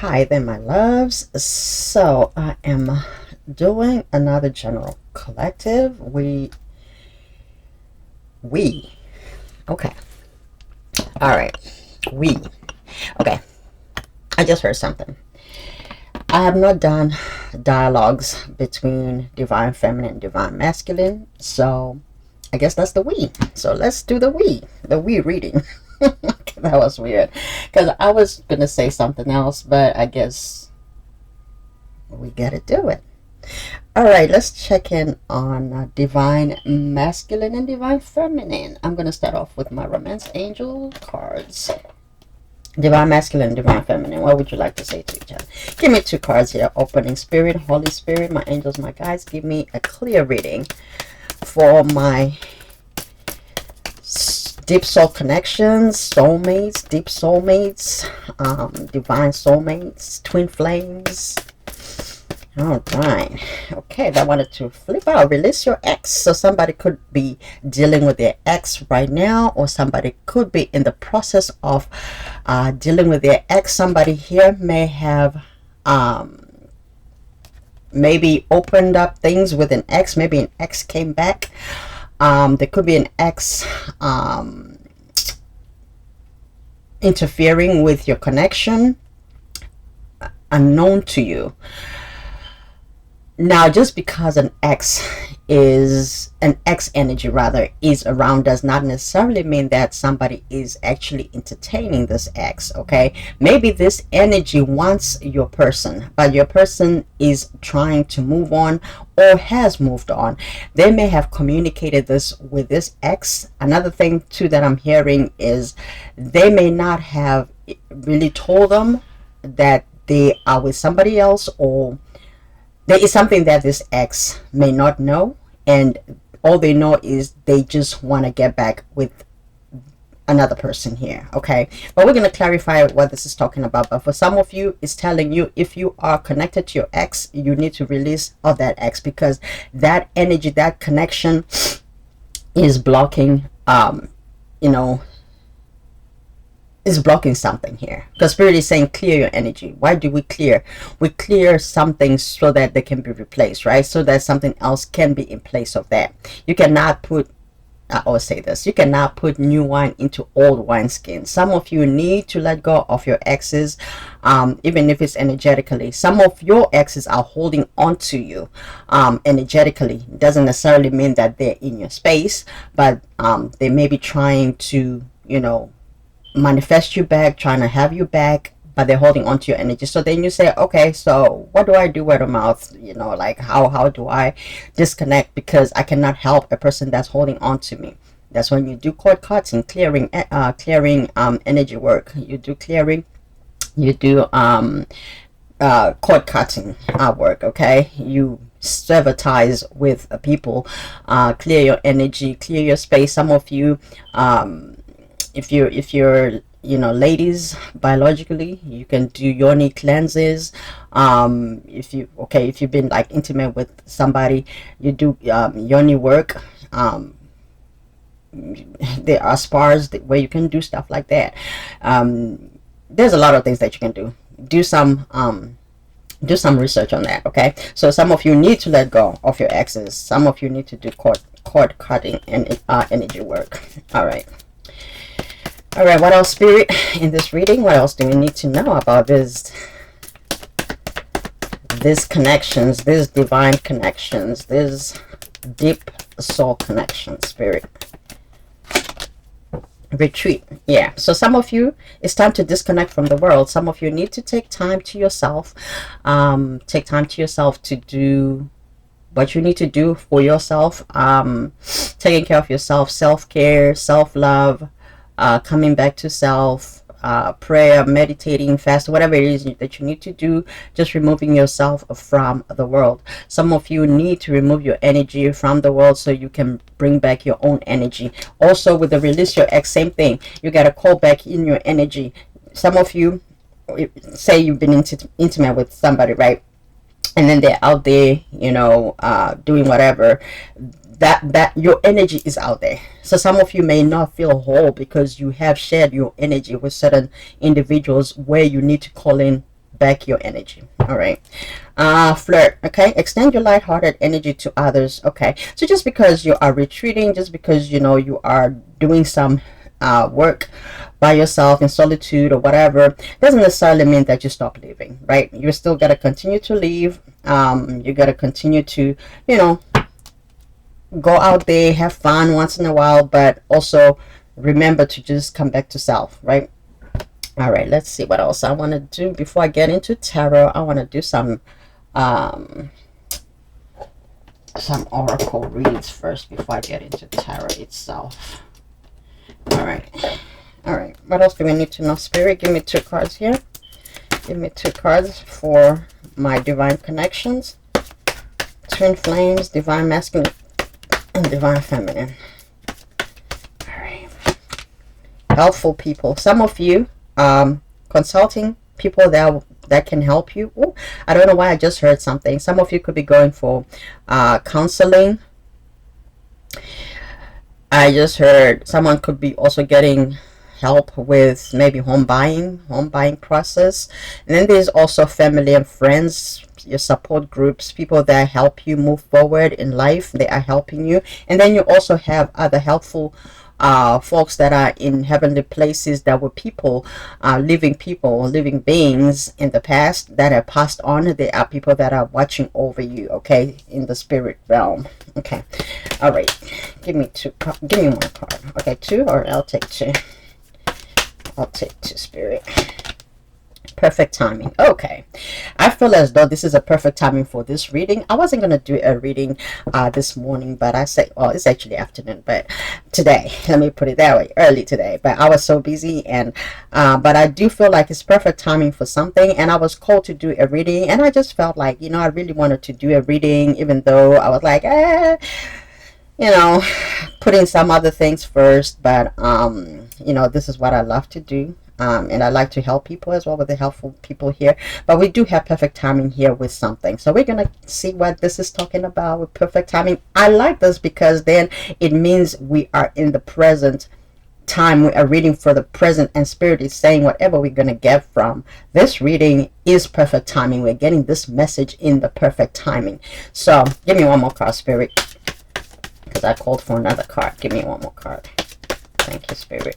Hi there, my loves. So I am doing another general collective. We. Okay. All right. We. Okay. I just heard something. I have not done dialogues between divine feminine and divine masculine. So I guess that's the we. So let's do the we reading. That was weird because I was gonna say something else, but I guess we gotta do it. All right, let's check in on divine masculine and divine feminine. I'm gonna start off with my romance angel cards. Divine masculine, divine feminine. What would you like to say to each other? Give me two cards here. Opening spirit, Holy Spirit, my angels, my guides. Give me a clear reading for my deep soul connections, soulmates, deep soulmates, divine soulmates, twin flames. All right. Okay, I wanted to flip out. Release your ex. So somebody could be dealing with their ex right now, or somebody could be in the process of dealing with their ex. Somebody here may have maybe opened up things with an ex. Maybe an ex came back. There could be an ex interfering with your connection unknown to you. Now, just because an ex energy rather is around does not necessarily mean that somebody is actually entertaining this ex. Okay, maybe this energy wants your person, but your person is trying to move on or has moved on. They may have communicated this with this ex. Another thing too that I'm hearing is they may not have really told them that they are with somebody else, or there is something that this ex may not know, and all they know is they just want to get back with another person here. Okay, but we're going to clarify what this is talking about. But for some of you, it's telling you if you are connected to your ex, you need to release of that ex, because that energy, that connection is blocking is blocking something here, because spirit is saying clear your energy. Why do we clear? We clear something so that they can be replaced, right? So that something else can be in place of that. You cannot put, I always say this, you cannot put new wine into old wineskin. Some of you need to let go of your exes, even if it's energetically. Some of your exes are holding on to you energetically. It doesn't necessarily mean that they're in your space, but they may be trying to, manifest you back, trying to have you back, but they're holding on to your energy. So then you say, okay, so what do I do word of mouth? Like how do I disconnect, because I cannot help a person that's holding on to me. That's when you do cord cutting, clearing energy work. You do clearing, you do cord cutting work. Okay, you sever ties with people, clear your energy, clear your space. Some of you, if you're ladies, biologically, you can do yoni cleanses. If you've been like intimate with somebody, you do yoni work. There are spas where you can do stuff like that. There's a lot of things that you can do some research on that. Okay, so some of you need to let go of your exes. Some of you need to do cord cutting and energy work. All right, what else, spirit, in this reading? What else do we need to know about these connections, these divine connections, these deep soul connections, spirit? Retreat. Yeah, so some of you, it's time to disconnect from the world. Some of you need to take time to yourself. Take time to yourself to do what you need to do for yourself. Taking care of yourself, self-care, self-love, coming back to self, prayer, meditating, fast, whatever it is that you need to do, just removing yourself from the world. Some of you need to remove your energy from the world so you can bring back your own energy. Also, with the release your ex, same thing. You got to call back in your energy. Some of you, say you've been intimate with somebody, right? And then they're out there, doing whatever. That your energy is out there. So some of you may not feel whole because you have shared your energy with certain individuals where you need to call in back your energy. All right. Flirt. Okay, extend your lighthearted energy to others. Okay, so just because you are retreating, just because you know you are doing some work by yourself in solitude or whatever, doesn't necessarily mean that you stop living, right? You still got to continue to live. You got to continue to, you know, go out there, have fun once in a while, but also remember to just come back to self, right? All right, let's see what else I want to do before I get into tarot. I want to do um some oracle reads first before I get into tarot itself. All right. All right, what else do we need to know? Spirit, give me 2 cards here. Give me 2 cards for my divine connections. Twin flames, divine masculine, and divine feminine. All right. Helpful people. Some of you, consulting people that can help you. Ooh, I don't know why I just heard something. Some of you could be going for counseling. I just heard someone could be also getting help with maybe home buying process. And then there's also family and friends, your support groups, people that help you move forward in life. They are helping you. And then you also have other helpful folks that are in heavenly places, that were living beings in the past that have passed on. They are people that are watching over you, okay, in the spirit realm. Okay, all right, give me 1 card. Okay, 2, or I'll take 2. I'll take 2, Spirit. Perfect timing. Okay, I feel as though this is a perfect timing for this reading. I wasn't gonna do a reading this morning, but I said, well, it's actually afternoon, but today, let me put it that way, early today, but I was so busy. And but I do feel like it's perfect timing for something, and I was called to do a reading, and I just felt like, you know, I really wanted to do a reading, even though I was like, you know, putting some other things first. But you know, this is what I love to do. And I like to help people as well, with the helpful people here. But we do have perfect timing here with something. So we're going to see what this is talking about with perfect timing. I like this because then it means we are in the present time. We are reading for the present, and Spirit is saying whatever we're going to get from this reading is perfect timing. We're getting this message in the perfect timing. So give me 1 more card, Spirit, because I called for another card. Give me 1 more card. Thank you, Spirit.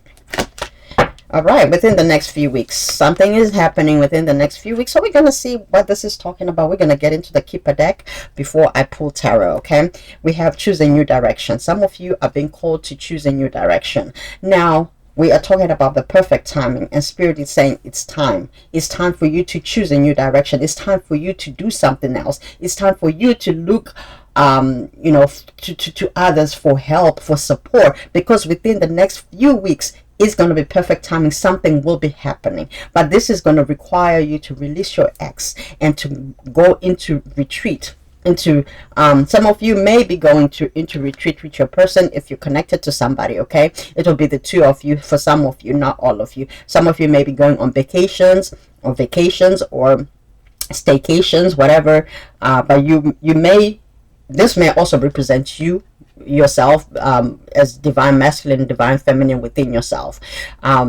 All right, within the next few weeks, something is happening within the next few weeks. So we're going to see what this is talking about. We're going to get into the Keeper deck before I pull tarot, okay? We have choose a new direction. Some of you are being called to choose a new direction. Now, we are talking about the perfect timing, and Spirit is saying it's time. It's time for you to choose a new direction. It's time for you to do something else. It's time for you to look you know, to others for help, for support, because within the next few weeks, it's going to be perfect timing. Something will be happening, but this is going to require you to release your ex and to go into retreat. Into some of you may be going into retreat with your person if you're connected to somebody, okay? It'll be the 2 of you. For some of you, not all of you. Some of you may be going on vacations or staycations, whatever. But you may, this may also represent you yourself, as divine masculine, divine feminine within yourself.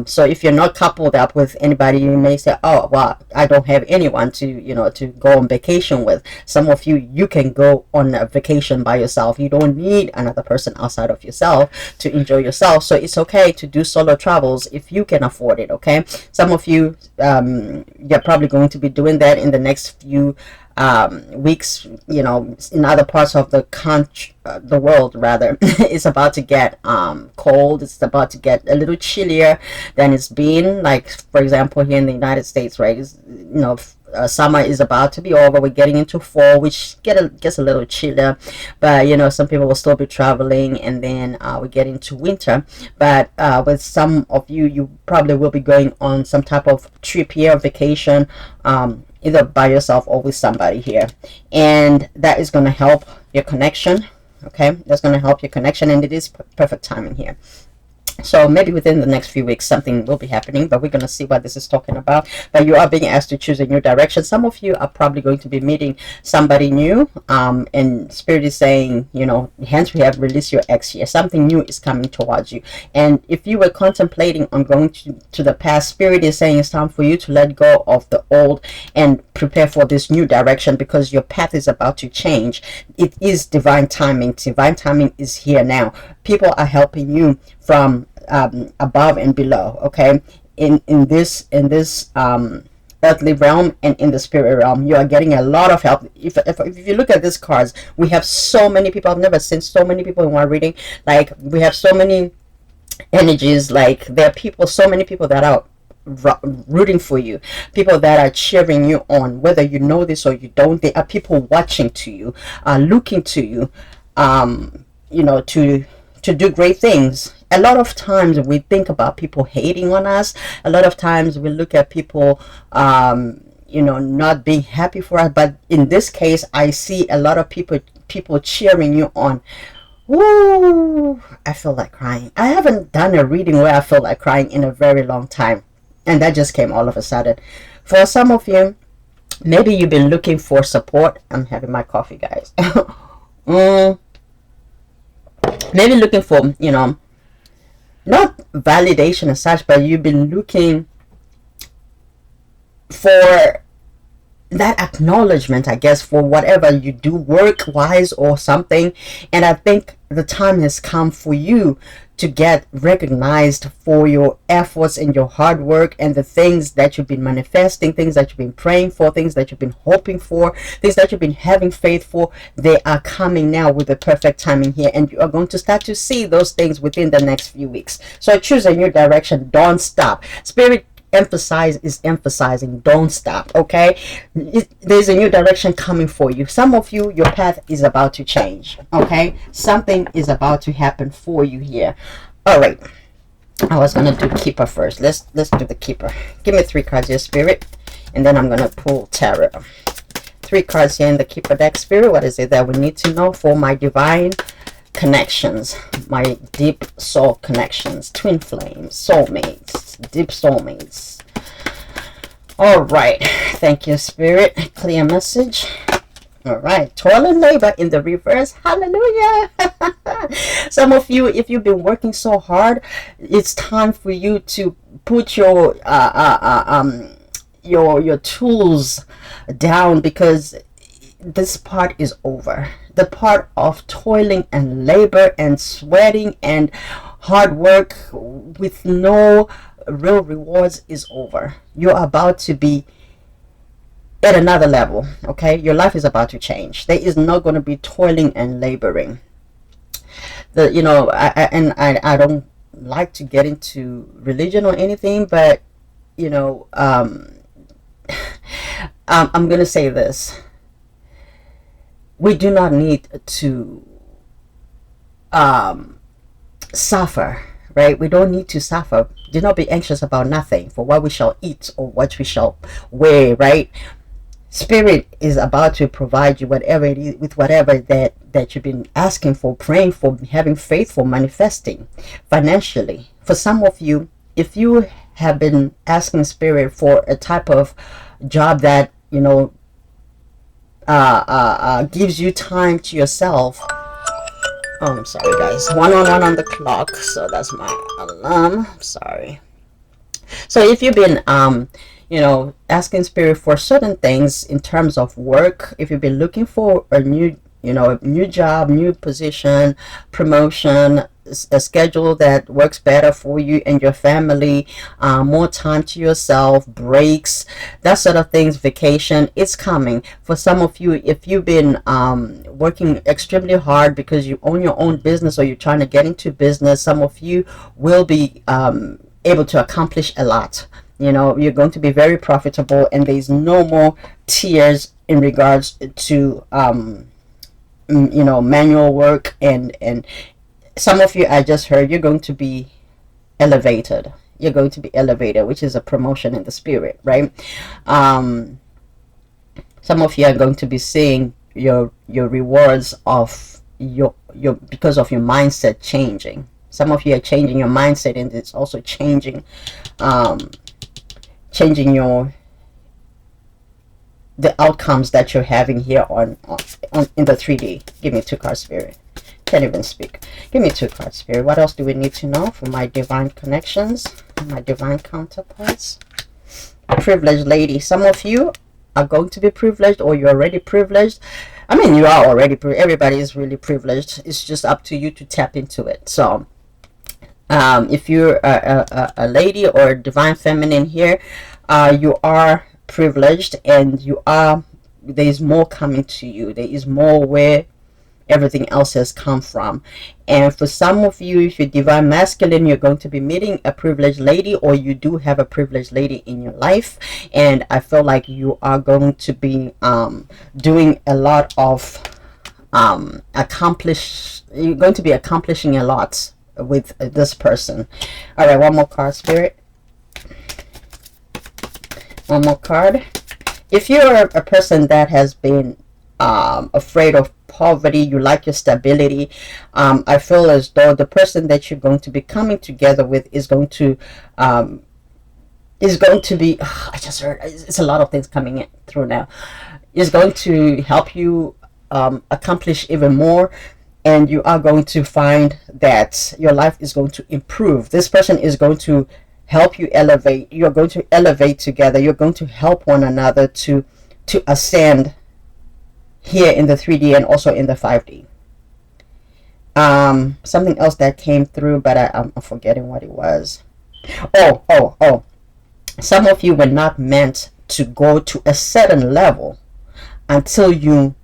So if you're not coupled up with anybody, you may say, oh well, I don't have anyone to, you know, to go on vacation with. Some of you can go on a vacation by yourself. You don't need another person outside of yourself to enjoy yourself. So it's okay to do solo travels if you can afford it, okay? Some of you, you're probably going to be doing that in the next few weeks. You know, in other parts of the country, the world rather, it's about to get cold. It's about to get a little chillier than it's been. Like, for example, here in the United States, right? It's, you know, summer is about to be over. We're getting into fall, which gets a little chillier. But you know, some people will still be traveling, and then we get into winter. But with some of you, you probably will be going on some type of trip here, vacation, either by yourself or with somebody here, and that is going to help your connection. Okay, that's going to help your connection, and it is perfect timing here. So maybe within the next few weeks something will be happening, but we're going to see what this is talking about. But you are being asked to choose a new direction. Some of you are probably going to be meeting somebody new, and Spirit is saying, hence we have released your ex here. Something new is coming towards you. And if you were contemplating on going to the past, Spirit is saying it's time for you to let go of the old and prepare for this new direction, because your path is about to change. It is divine timing. Divine timing is here now. People are helping you from above and below, okay, in this earthly realm and in the spirit realm. You are getting a lot of help. If you look at these cards, we have so many people. I've never seen so many people in one reading. Like, we have so many energies. Like, there are people, so many people that are rooting for you, people that are cheering you on, whether you know this or you don't. There are people watching to you, looking to you, to do great things. A lot of times we think about people hating on us. A lot of times we look at people not being happy for us. But in this case, I see a lot of people cheering you on. Woo! I feel like crying. I haven't done a reading where I feel like crying in a very long time, and that just came all of a sudden. For some of you, maybe you've been looking for support. I'm having my coffee, guys. Maybe looking for, not validation as such, but you've been looking for that acknowledgement, I guess, for whatever you do, work wise or something. And I think the time has come for you to get recognized for your efforts and your hard work and the things that you've been manifesting, things that you've been praying for, things that you've been hoping for, things that you've been having faith for. They are coming now with the perfect timing here, and you are going to start to see those things within the next few weeks. So choose a new direction. Don't stop. Spirit emphasizing, don't stop. Okay, there's a new direction coming for you. Some of you, your path is about to change. Okay, something is about to happen for you here. All right, I was gonna do keeper first. Let's do the keeper. Give me 3 cards here, Spirit, and then I'm gonna pull tarot. 3 cards here in the keeper deck, Spirit. What is it that we need to know for my divine connections, my deep soul connections, twin flames, soulmates, deep soulmates? All right, thank you, Spirit. Clear message. All right, toil and labor in the reverse. Hallelujah. Some of you, if you've been working so hard, it's time for you to put your tools down, because this part is over. The part of toiling and labor and sweating and hard work with no real rewards is over. You're about to be at another level. Okay, your life is about to change. There is not going to be toiling and laboring. I don't like to get into religion or anything, but I'm going to say this. We do not need to suffer, right? We don't need to suffer. Do not be anxious about nothing, for what we shall eat or what we shall wear, right? Spirit is about to provide you whatever it is, with whatever that you've been asking for, praying for, having faith for, manifesting financially. For some of you, if you have been asking Spirit for a type of job that gives you time to yourself. Oh, I'm sorry, guys. 1:01 on the clock, so that's my alarm. I'm sorry. So if you've been asking Spirit for certain things in terms of work, if you've been looking for a new job, new position, promotion, a schedule that works better for you and your family, more time to yourself, breaks, that sort of things, vacation, it's coming. For some of you, if you've been working extremely hard because you own your own business or you're trying to get into business, some of you will be able to accomplish a lot. You're going to be very profitable, and there's no more tears in regards to manual work, and some of you, I just heard, you're going to be elevated. You're going to be elevated, which is a promotion in the spirit, right? Some of you are going to be seeing your rewards of your because of your mindset changing. Some of you are changing your mindset, and it's also changing changing the outcomes that you're having here on in the 3D. Give me 2 cards, Spirit. Can't even speak. Give me 2 cards, Spirit. What else do we need to know for my divine connections, my divine counterparts? Privileged lady. Some of you are going to be privileged, or you're already privileged. I mean, you are already everybody is really privileged. It's just up to you to tap into it. So if you're a lady or a divine feminine here, you are privileged, and there is more coming to you. There is more where everything else has come from. And for some of you, if you're divine masculine, you're going to be meeting a privileged lady, or you do have a privileged lady in your life, and I feel like you are going to be doing a lot of you're going to be accomplishing a lot with this person. All right, one more card, Spirit. One more card. If you're a person that has been afraid of poverty, you like your stability, I feel as though the person that you're going to be coming together with is going to be I just heard it's a lot of things coming in through now, is going to help you accomplish even more, and you are going to find that your life is going to improve. This person is going to help you elevate. You're going to elevate together. You're going to help one another to ascend here in the 3D and also in the 5D. Something else that came through, but I'm forgetting what it was. Oh. Some of you were not meant to go to a certain level until you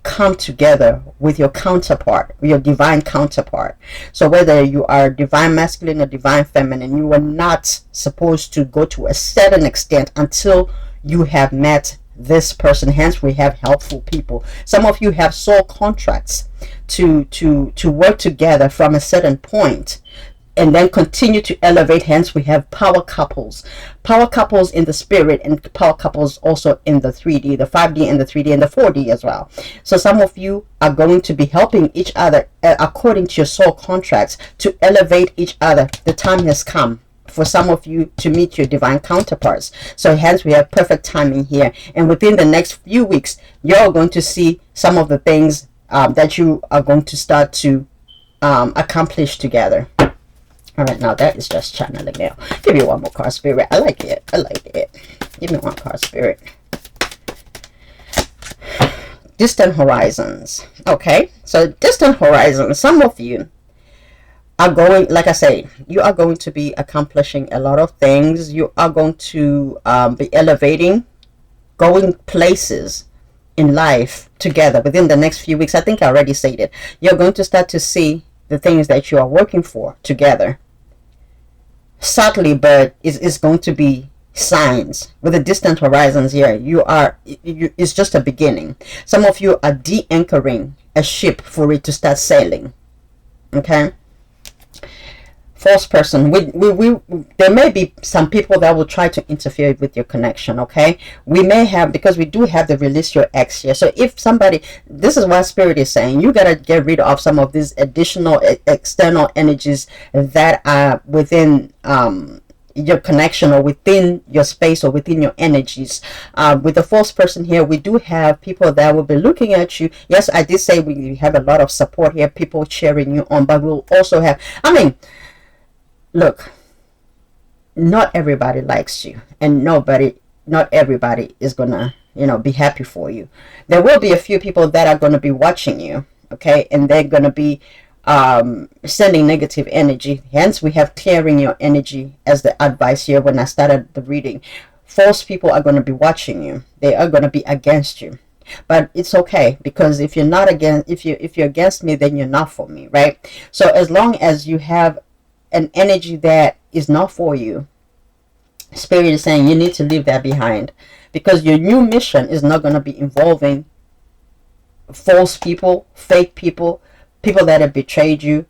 come together with your counterpart, your divine counterpart. So whether you are divine masculine or divine feminine, you are not supposed to go to a certain extent until you have met this person. Hence we have helpful people. Some of you have soul contracts to work together from a certain point and then continue to elevate. Hence we have power couples in the spirit, and power couples also in the 3D, the 5D and the 3D and the 4D as well. So some of you are going to be helping each other according to your soul contracts to elevate each other. The time has come for some of you to meet your divine counterparts. So hence we have perfect timing here, and within the next few weeks you're going to see some of the things that you are going to start to accomplish together. All right, now that is just channeling now. Give me one more card, Spirit. I like it. Give me one card, Spirit. Distant horizons. Okay, so distant horizons. Some of you are going, like I say, you are going to be accomplishing a lot of things. You are going to be elevating, going places in life together within the next few weeks. I think I already said it. You're going to start to see the things that you are working for together. Subtly, but it's going to be signs. With the distant horizons here, it's just a beginning. Some of you are de-anchoring a ship for it to start sailing. Okay. False person. There may be some people that will try to interfere with your connection. Okay, we may have, because we do have the release your ex here. So if somebody, this is what Spirit is saying, you gotta get rid of some of these additional external energies that are within your connection, or within your space, or within your energies. With the false person here, we do have people that will be looking at you. Yes, I did say we have a lot of support here, people cheering you on, but we'll also have, look, not everybody likes you, and not everybody is gonna be happy for you. There will be a few people that are gonna be watching you, okay, and they're gonna be sending negative energy. Hence we have clearing your energy as the advice here. When I started the reading, false people are going to be watching you. They are going to be against you, but it's okay, because if you're not against, if you're against me, then you're not for me, right? So as long as you have an energy that is not for you, Spirit is saying you need to leave that behind, because your new mission is not going to be involving false people, fake people, people that have betrayed you,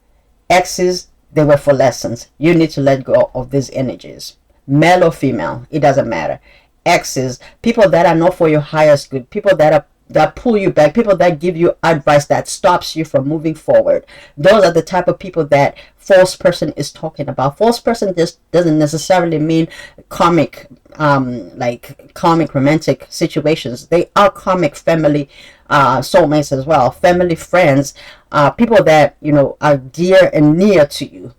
exes. They were for lessons. You need to let go of these energies, male or female, it doesn't matter. Exes, people that are not for your highest good, people that are that pull you back, people that give you advice that stops you from moving forward. Those are the type of people that false person is talking about. False person just doesn't necessarily mean karmic, like karmic romantic situations. They are karmic family soulmates as well, family friends, people that are dear and near to you,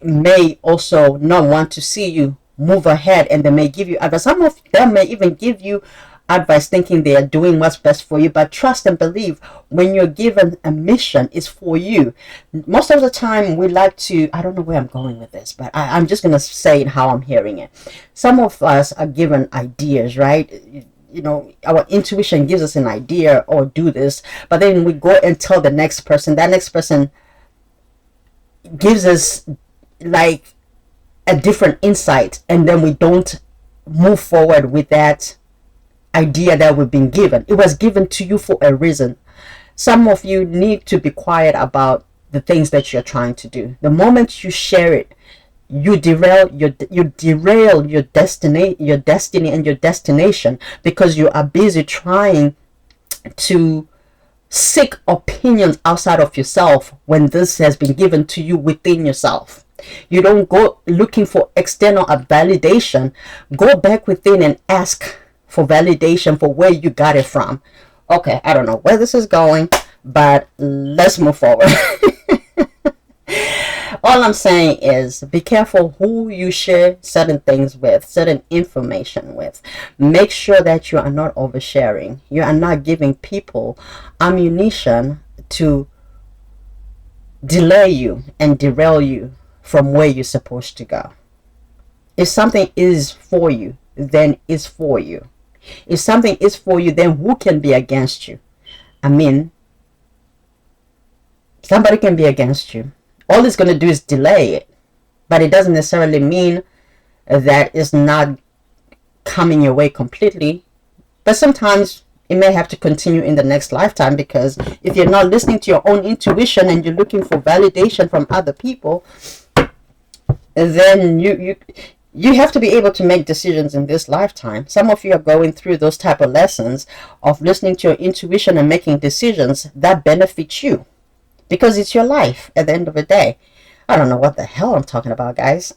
may also not want to see you move ahead, and they may give you advice. Some of them may even give you advice thinking they are doing what's best for you, but trust and believe, when you're given a mission, it's for you. Most of the time we like to, I don't know where I'm going with this, but I'm just going to say it how I'm hearing it. Some of us are given ideas, right? Our intuition gives us an idea, or do this, but then we go and tell the next person. That next person gives us like a different insight, and then we don't move forward with that idea that we've been given. It was given to you for a reason. Some of you need to be quiet about the things that you're trying to do. The moment you share it, you derail your destiny and your destination, because you are busy trying to seek opinions outside of yourself when this has been given to you within yourself. You don't go looking for external validation. Go back within and ask for validation for where you got it from. Okay, I don't know where this is going, but let's move forward. All I'm saying is be careful who you share certain things with, certain information with. Make sure that you are not oversharing. You are not giving people ammunition to delay you and derail you from where you're supposed to go. If something is for you, then it's for you. If something is for you, then who can be against you? I mean, somebody can be against you. All it's going to do is delay it. But it doesn't necessarily mean that it's not coming your way completely. But sometimes it may have to continue in the next lifetime, because if you're not listening to your own intuition and you're looking for validation from other people, then you have to be able to make decisions in this lifetime. Some of you are going through those type of lessons of listening to your intuition and making decisions that benefit you, because it's your life at the end of the day. I don't know what the hell I'm talking about, guys.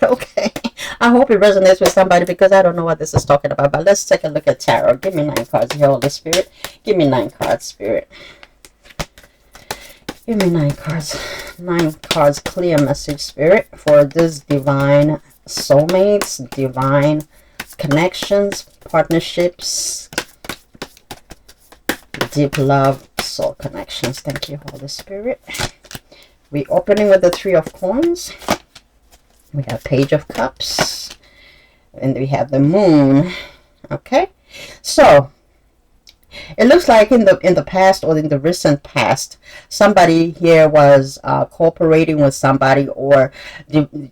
Okay, I hope it resonates with somebody, because I don't know what this is talking about. But let's take a look at tarot. Give me 9 cards here, Holy Spirit. Give me 9 cards, Spirit. Give me 9 cards. 9 cards, clear message, Spirit, for this divine soulmates, divine connections, partnerships, deep love, soul connections. Thank you, Holy Spirit. We're opening with the 3 of Coins. We have Page of Cups, and we have the Moon. Okay, so it looks like in the past, or in the recent past, somebody here was cooperating with somebody, or in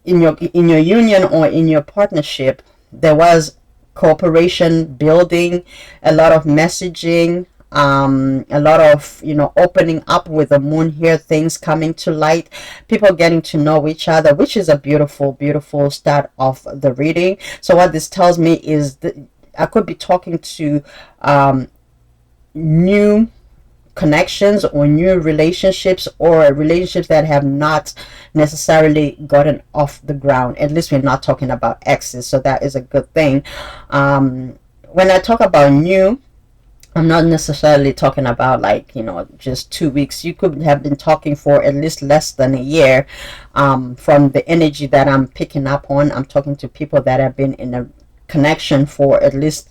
your union or in your partnership, there was cooperation building, a lot of messaging, a lot of opening up with the Moon here, things coming to light, people getting to know each other, which is a beautiful start of the reading. So what this tells me is that I could be talking to new connections, or new relationships, or relationships that have not necessarily gotten off the ground. At least we're not talking about exes, so that is a good thing. When I talk about new, I'm not necessarily talking about like just 2 weeks. You could have been talking for at least less than a year. From the energy that I'm picking up on, I'm talking to people that have been in a connection for at least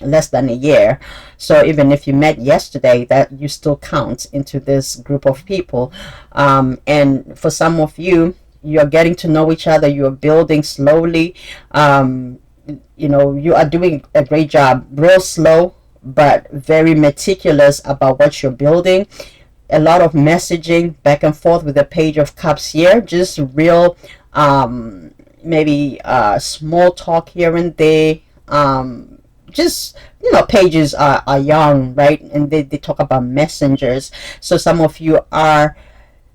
less than a year. So even if you met yesterday, that you still count into this group of people. And for some of you, you're getting to know each other, you're building slowly. You are doing a great job, real slow but very meticulous about what you're building. A lot of messaging back and forth with the Page of Cups here, just real maybe small talk here and there. Just pages are young, right? And they talk about messengers. So some of you are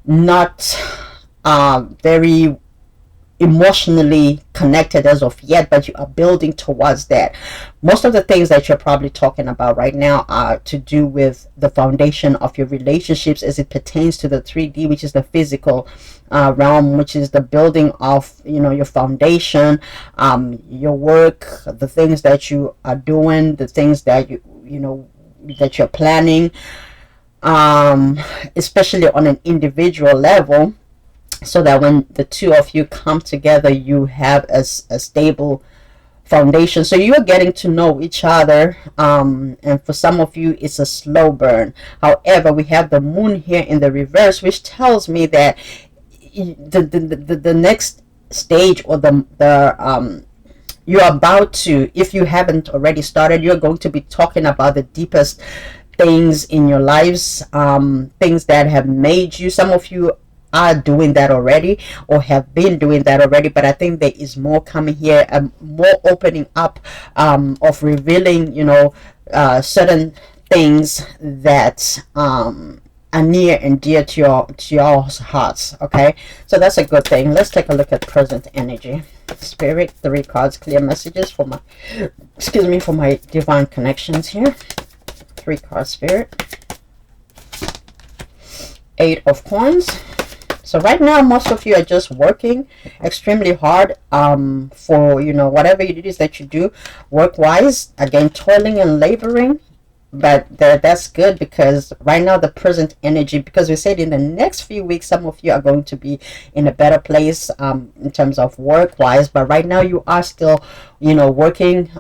not very emotionally connected as of yet, but you are building towards that. Most of the things that you're probably talking about right now are to do with the foundation of your relationships as it pertains to the 3D, which is the physical realm, which is the building of, your foundation, your work, the things that you are doing, the things that that you're planning, especially on an individual level, so that when the two of you come together, you have a stable foundation. So you're getting to know each other, and for some of you it's a slow burn. However, we have the moon here in the reverse, which tells me that the next stage, or the you're about to, if you haven't already started, you're going to be talking about the deepest things in your lives, things that have made you. Some of you are doing that already, or have been doing that already, but I think there is more coming here, more opening up, of revealing, certain things that are near and dear to your hearts. Okay, so that's a good thing. Let's take a look at present energy. Spirit, 3 cards, clear messages for my, for my divine connections here. 3 cards, Spirit. 8 of coins. So right now, most of you are just working extremely hard, for, whatever it is that you do work-wise. Again, toiling and laboring. But that's good, because right now the present energy, because we said in the next few weeks some of you are going to be in a better place, in terms of work-wise. But right now you are still, working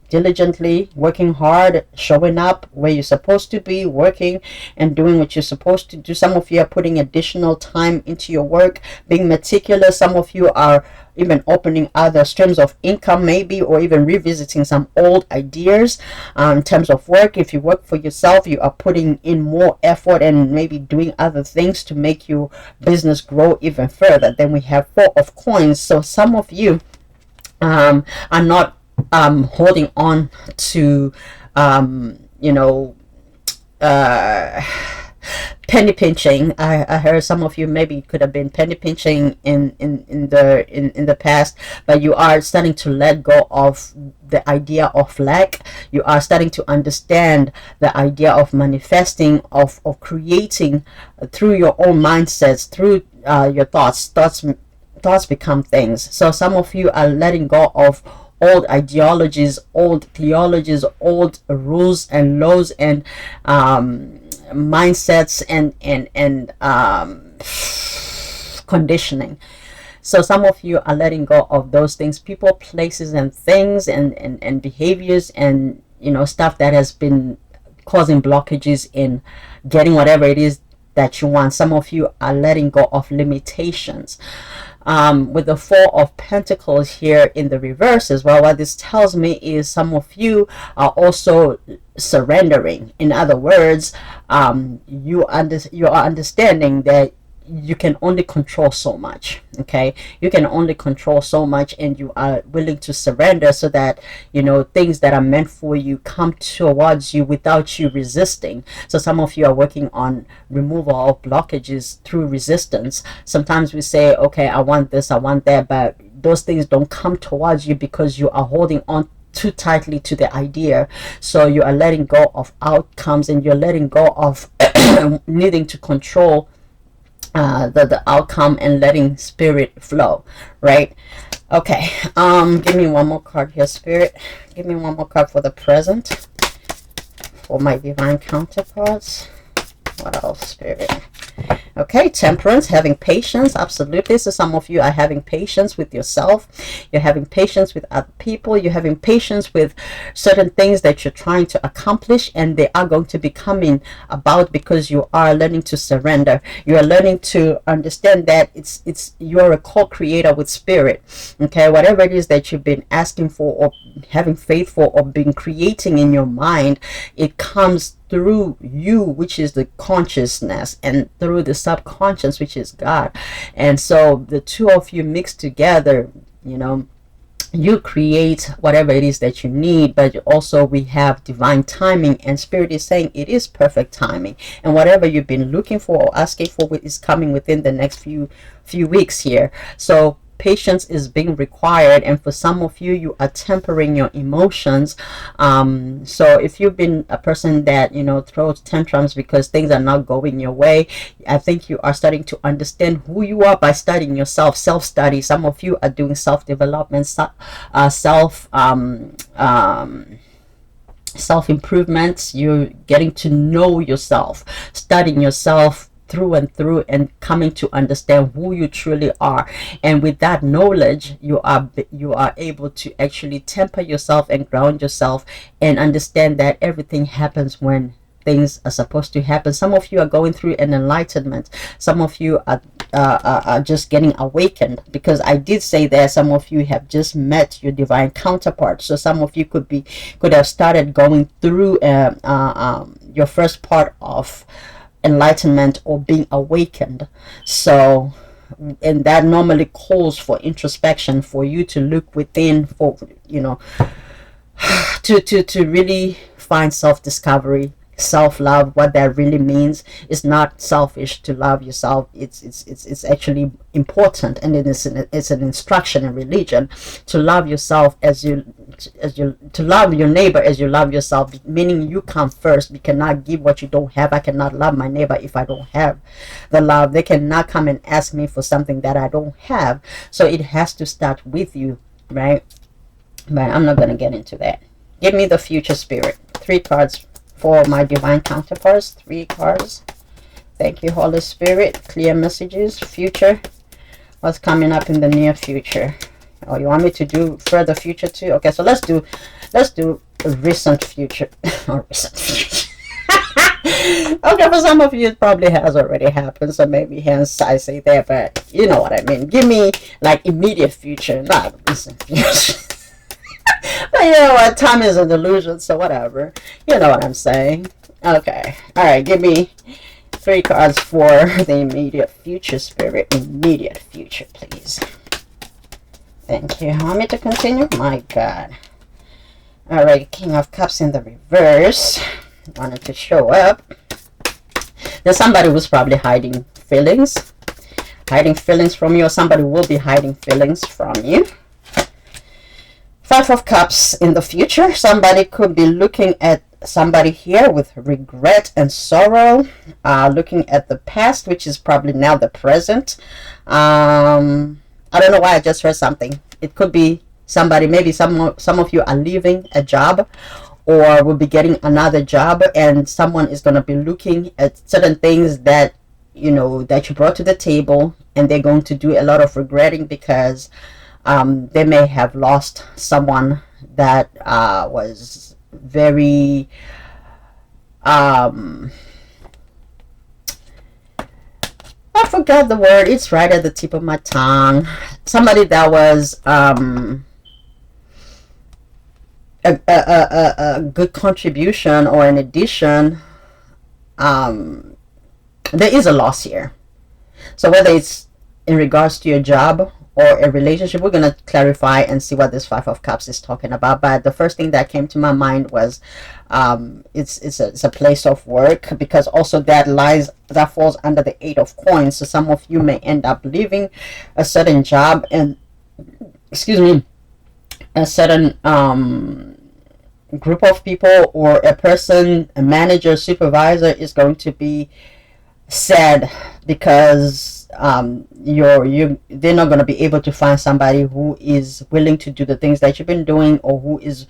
diligently, working hard, showing up where you're supposed to be, working and doing what you're supposed to do. Some of you are putting additional time into your work, being meticulous. Some of you are even opening other streams of income, maybe, or even revisiting some old ideas, in terms of work. If you work for yourself, you are putting in more effort and maybe doing other things to make your business grow even further. Then we have 4 of coins. So some of you are not holding on to penny pinching. I heard some of you maybe could have been penny pinching in the past, but you are starting to let go of the idea of lack. You are starting to understand the idea of manifesting, of creating through your own mindsets, through your thoughts become things. So some of you are letting go of old ideologies, old theologies, old rules and laws, and mindsets, and conditioning. So some of you are letting go of those things, people, places, and things, and behaviors, and stuff that has been causing blockages in getting whatever it is that you want. Some of you are letting go of limitations. With the 4 of Pentacles here in the reverse as well, what this tells me is some of you are also surrendering. In other words, you are understanding that you can only control so much. Okay, you can only control so much, and you are willing to surrender so that things that are meant for you come towards you without you resisting. So some of you are working on removal of blockages through resistance. Sometimes we say, okay, I want this, I want that, but those things don't come towards you because you are holding on too tightly to the idea. So you are letting go of outcomes, and you're letting go of needing to control the outcome, and letting spirit flow, right? Okay, give me one more card here, Spirit. Give me one more card for the present, for my divine counterparts. What else, Spirit? Okay, Temperance, having patience. Absolutely. So some of you are having patience with yourself. You're having patience with other people. You're having patience with certain things that you're trying to accomplish, and they are going to be coming about because you are learning to surrender. You are learning to understand that you're a co-creator with spirit. Okay, whatever it is that you've been asking for, or having faith for, or been creating in your mind, it comes through you, which is the consciousness, and through the subconscious, which is God. And so the two of you mixed together, you create whatever it is that you need. But also we have divine timing, and spirit is saying it is perfect timing, and whatever you've been looking for or asking for is coming within the next few weeks here. So patience is being required, and for some of you, you are tempering your emotions. So if you've been a person that, you know, throws tantrums because things are not going your way, I think you are starting to understand who you are by studying yourself. Self-study. Some of you are doing self-development, self-improvements. You're getting to know yourself, studying yourself through and through, and coming to understand who you truly are. And with that knowledge, you are able to actually temper yourself and ground yourself, and understand that everything happens when things are supposed to happen. Some of you are going through an enlightenment. Some of you are just getting awakened, because I did say that some of you have just met your divine counterpart. So some of you could have started going through your first part of enlightenment or being awakened. So, and that normally calls for introspection, for you to look within, for, you know, to really find self-discovery, self-love. What that really means is not selfish to love yourself. It's actually important, and it's an instruction in religion to love yourself to love your neighbor as you love yourself, meaning you come first. You cannot give what you don't have. I cannot love my neighbor if I don't have the love. They cannot come and ask me for something that I don't have. So it has to start with you, right? But I'm not going to get into that. Give me the future, spirit. 3 cards for my divine counterparts. 3 cards. Thank you, Holy Spirit. Clear messages. Future. What's coming up in the near future? Oh, you want me to do further future too? Okay, so let's do recent future. Or recent future. Okay, for some of you it probably has already happened, so maybe hence I say that, but you know what I mean. Give me like immediate future, not recent future. But you know what, time is a delusion, so whatever. You know what I'm saying. Okay, all right, give me 3 cards for the immediate future, spirit. Immediate future, please. Thank you. Want me to continue? My God. All right, King of Cups in the reverse. Wanted to show up. There's somebody who's probably hiding feelings from you, or somebody will be hiding feelings from you. 5 of Cups in the future. Somebody could be looking at somebody here with regret and sorrow, looking at the past, which is probably now the present. I don't know why I just heard something. It could be somebody, maybe some of you are leaving a job, or will be getting another job, and someone is going to be looking at certain things that, you know, that you brought to the table, and they're going to do a lot of regretting, because they may have lost someone that was very I forgot the word. It's right at the tip of my tongue. Somebody that was a good contribution or an addition. There is a loss here. So whether it's in regards to your job or a relationship, we're going to clarify and see what this 5 of Cups is talking about. But the first thing that came to my mind was it's a place of work, because also that falls under the 8 of Coins. So some of you may end up leaving a certain job, and a certain group of people, or a person, a manager, supervisor is going to be sad, because they're not going to be able to find somebody who is willing to do the things that you've been doing, or who is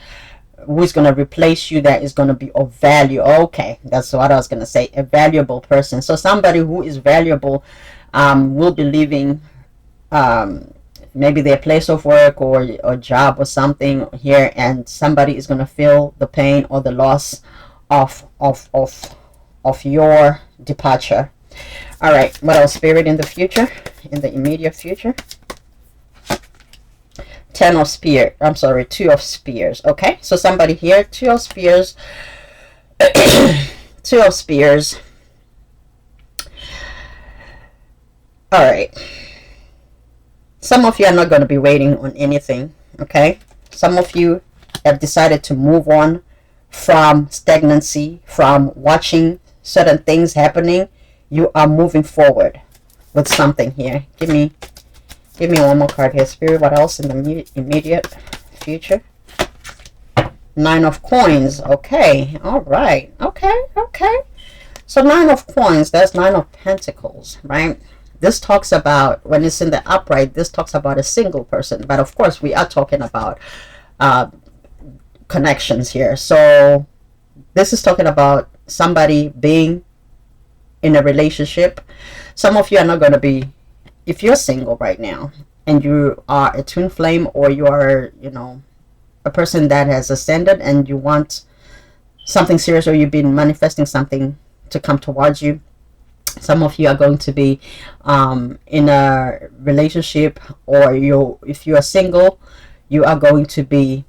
going to replace you, that is going to be of value. Okay, that's what I was going to say, a valuable person. So somebody who is valuable will be leaving maybe their place of work or job or something here, and somebody is going to feel the pain or the loss of your departure. All right, what else, spirit, in the future, in the immediate future? 2 of Spears. Okay, so somebody here, 2 of Spears. 2 of Spears. All right. Some of you are not going to be waiting on anything, okay? Some of you have decided to move on from stagnancy, from watching certain things happening. You are moving forward with something here. Give me Give me one more card here, Spirit. What else in the immediate future? Nine of Coins. Okay. All right. Okay. Okay. So Nine of Coins, that's Nine of Pentacles, right? This talks about, when it's in the upright, this talks about a single person. But of course, we are talking about connections here. So this is talking about somebody being in a relationship. Some of you are not going to be, if you're single right now and you are a twin flame, or you are, you know, a person that has ascended and you want something serious, or you've been manifesting something to come towards you. Some of you are going to be in a relationship, or if you are single, you are going to be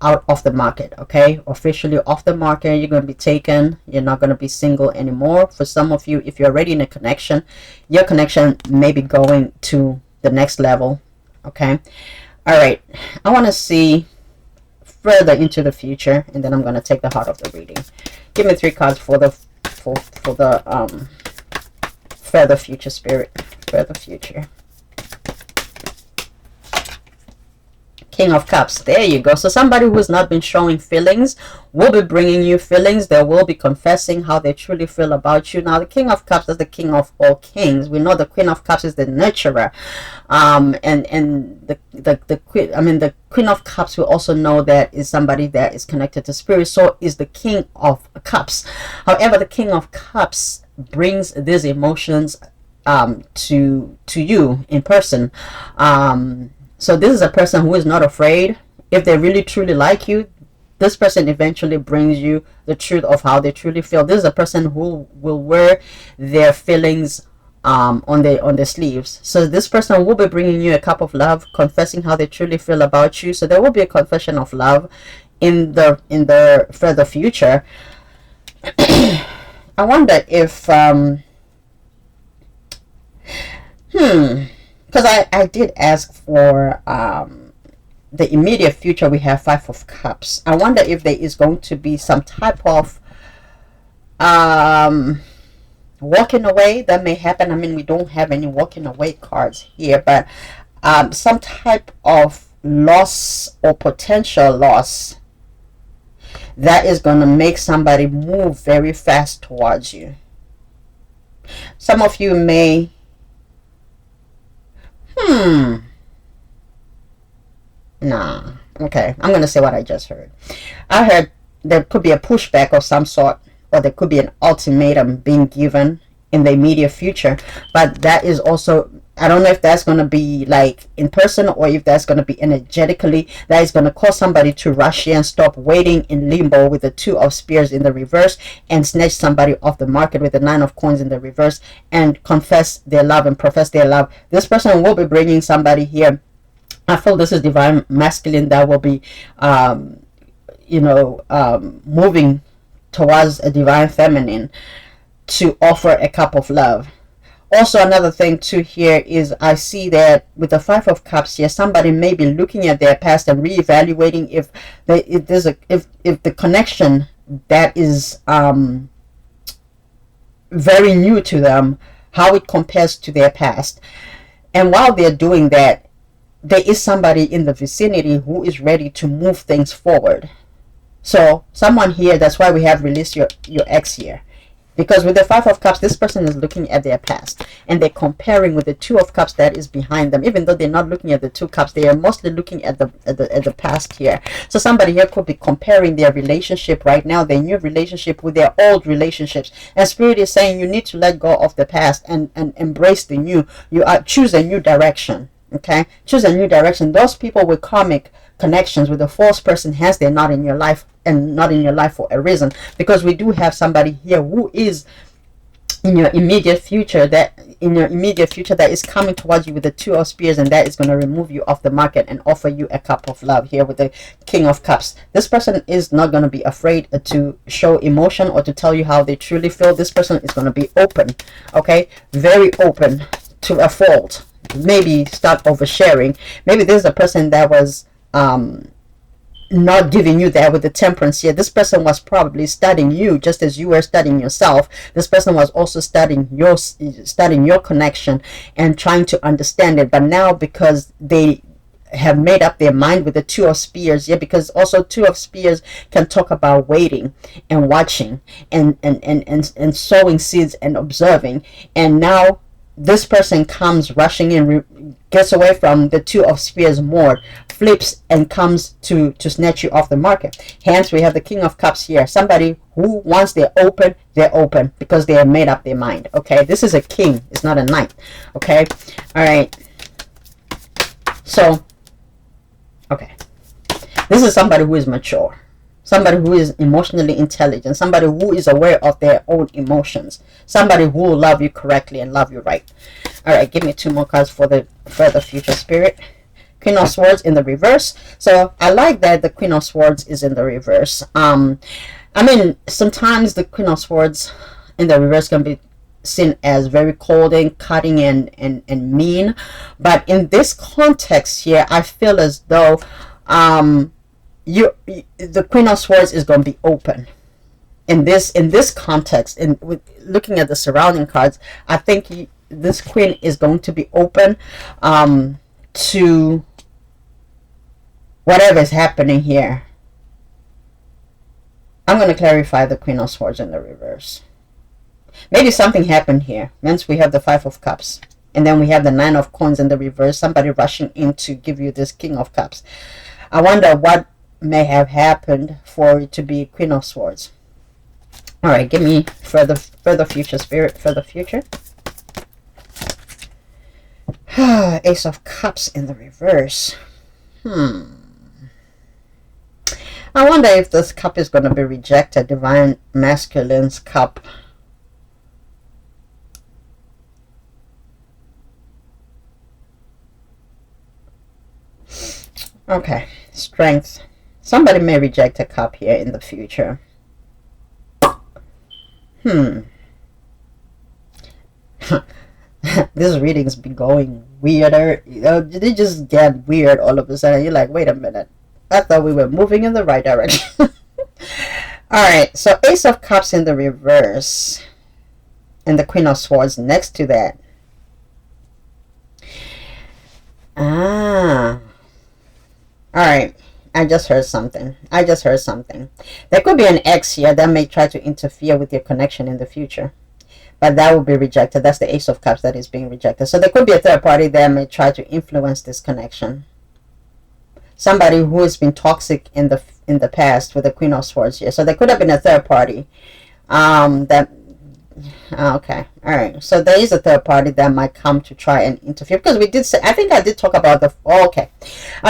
out of the market. Okay, officially off the market. You're going to be taken. You're not going to be single anymore. For some of you, if you're already in a connection, your connection may be going to the next level. Okay, all right, I want to see further into the future, and then I'm going to take the heart of the reading. Give me 3 cards for the further future, Spirit. Further future. King of Cups. There you go. So somebody who has not been showing feelings will be bringing you feelings. They will be confessing how they truly feel about you. Now, the King of Cups is the king of all kings. We know the Queen of Cups is the nurturer. And the queen, I mean, the Queen of Cups, we also know that is somebody that is connected to spirit. So is the King of Cups. However, the King of Cups brings these emotions to you in person. So this is a person who is not afraid. If they really truly like you, this person eventually brings you the truth of how they truly feel. This is a person who will wear their feelings on their sleeves. So this person will be bringing you a cup of love, confessing how they truly feel about you. So there will be a confession of love in the further future. I wonder if because I did ask for the immediate future. We have 5 of Cups. I wonder if there is going to be some type of walking away that may happen. I mean, we don't have any walking away cards here, but some type of loss or potential loss that is going to make somebody move very fast towards you. Some of you may nah. Okay, I'm gonna say what I just heard. I heard there could be a pushback of some sort, or there could be an ultimatum being given in the immediate future. But that is also, I don't know if that's going to be like in person, or if that's going to be energetically. That is going to cause somebody to rush in, stop waiting in limbo with the 2 of Spears in the reverse, and snatch somebody off the market with the 9 of Coins in the reverse, and confess their love and profess their love. This person will be bringing somebody here. I feel this is divine masculine that will be moving towards a divine feminine to offer a cup of love. Also, another thing too here is I see that with the 5 of Cups here, somebody may be looking at their past and reevaluating if the connection that is very new to them, how it compares to their past. And while they're doing that, there is somebody in the vicinity who is ready to move things forward. So someone here, that's why we have released your ex here. Because with the 5 of Cups, this person is looking at their past, and they're comparing with the 2 of Cups that is behind them. Even though they're not looking at the 2 cups, they are mostly looking at the past here. So somebody here could be comparing their relationship right now, their new relationship, with their old relationships. And Spirit is saying you need to let go of the past and embrace the new. Choose a new direction. Okay, choose a new direction. Those people with karmic connections with the false person, hence they're not in your life, and not in your life for a reason, because we do have somebody here who is in your immediate future, that is coming towards you with the 2 of Spears, and that is going to remove you off the market and offer you a cup of love here with the King of Cups. This person is not going to be afraid to show emotion or to tell you how they truly feel. This person is going to be open, okay, very open to a fault. Maybe start oversharing. Maybe this is a person that was not giving you that with the temperance here. This person was probably studying you just as you were studying yourself. This person was also studying your connection and trying to understand it. But now, because they have made up their mind with the Two of Spears, yeah, because also Two of Spears can talk about waiting and watching and sowing seeds and observing. And now this person comes rushing in, gets away from the Two of Spears more, flips and comes to snatch you off the market. Hence, we have the King of Cups here. Somebody who, once they're open because they have made up their mind. Okay, this is a king. It's not a knight. Okay, all right. So, okay, this is somebody who is mature. Somebody who is emotionally intelligent. Somebody who is aware of their own emotions. Somebody who will love you correctly and love you right. All right, give me 2 more cards for the further future, Spirit. Queen of Swords in the reverse. So I like that the Queen of Swords is in the reverse. I mean, sometimes the Queen of Swords in the reverse can be seen as very cold and cutting and mean. But in this context here, I feel as though the Queen of Swords is going to be open in this context. And with looking at the surrounding cards, I think this queen is going to be open to whatever is happening here. I'm going to clarify the Queen of Swords in the reverse. Maybe something happened here. Once we have the Five of Cups, and then we have the Nine of Coins in the reverse. Somebody rushing in to give you this King of Cups. I wonder what may have happened for it to be Queen of Swords. All right, give me further future, Spirit, further future. Ace of Cups in the reverse. I wonder if this cup is going to be rejected. Divine Masculine's cup. Okay, Strength. Somebody may reject a cup here in the future. These readings be going weirder. You know, they just get weird all of a sudden. You're like, wait a minute. I thought we were moving in the right direction. Alright, so Ace of Cups in the reverse. And the Queen of Swords next to that. Alright, I just heard something. There could be an ex here that may try to interfere with your connection in the future. But that will be rejected. That's the Ace of Cups that is being rejected. So there could be a third party that may try to influence this connection. Somebody who has been toxic in the past with the Queen of Swords here. So there could have been a third party. Okay. Alright. So there is a third party that might come to try and interfere. Because we did say, I think I did talk about I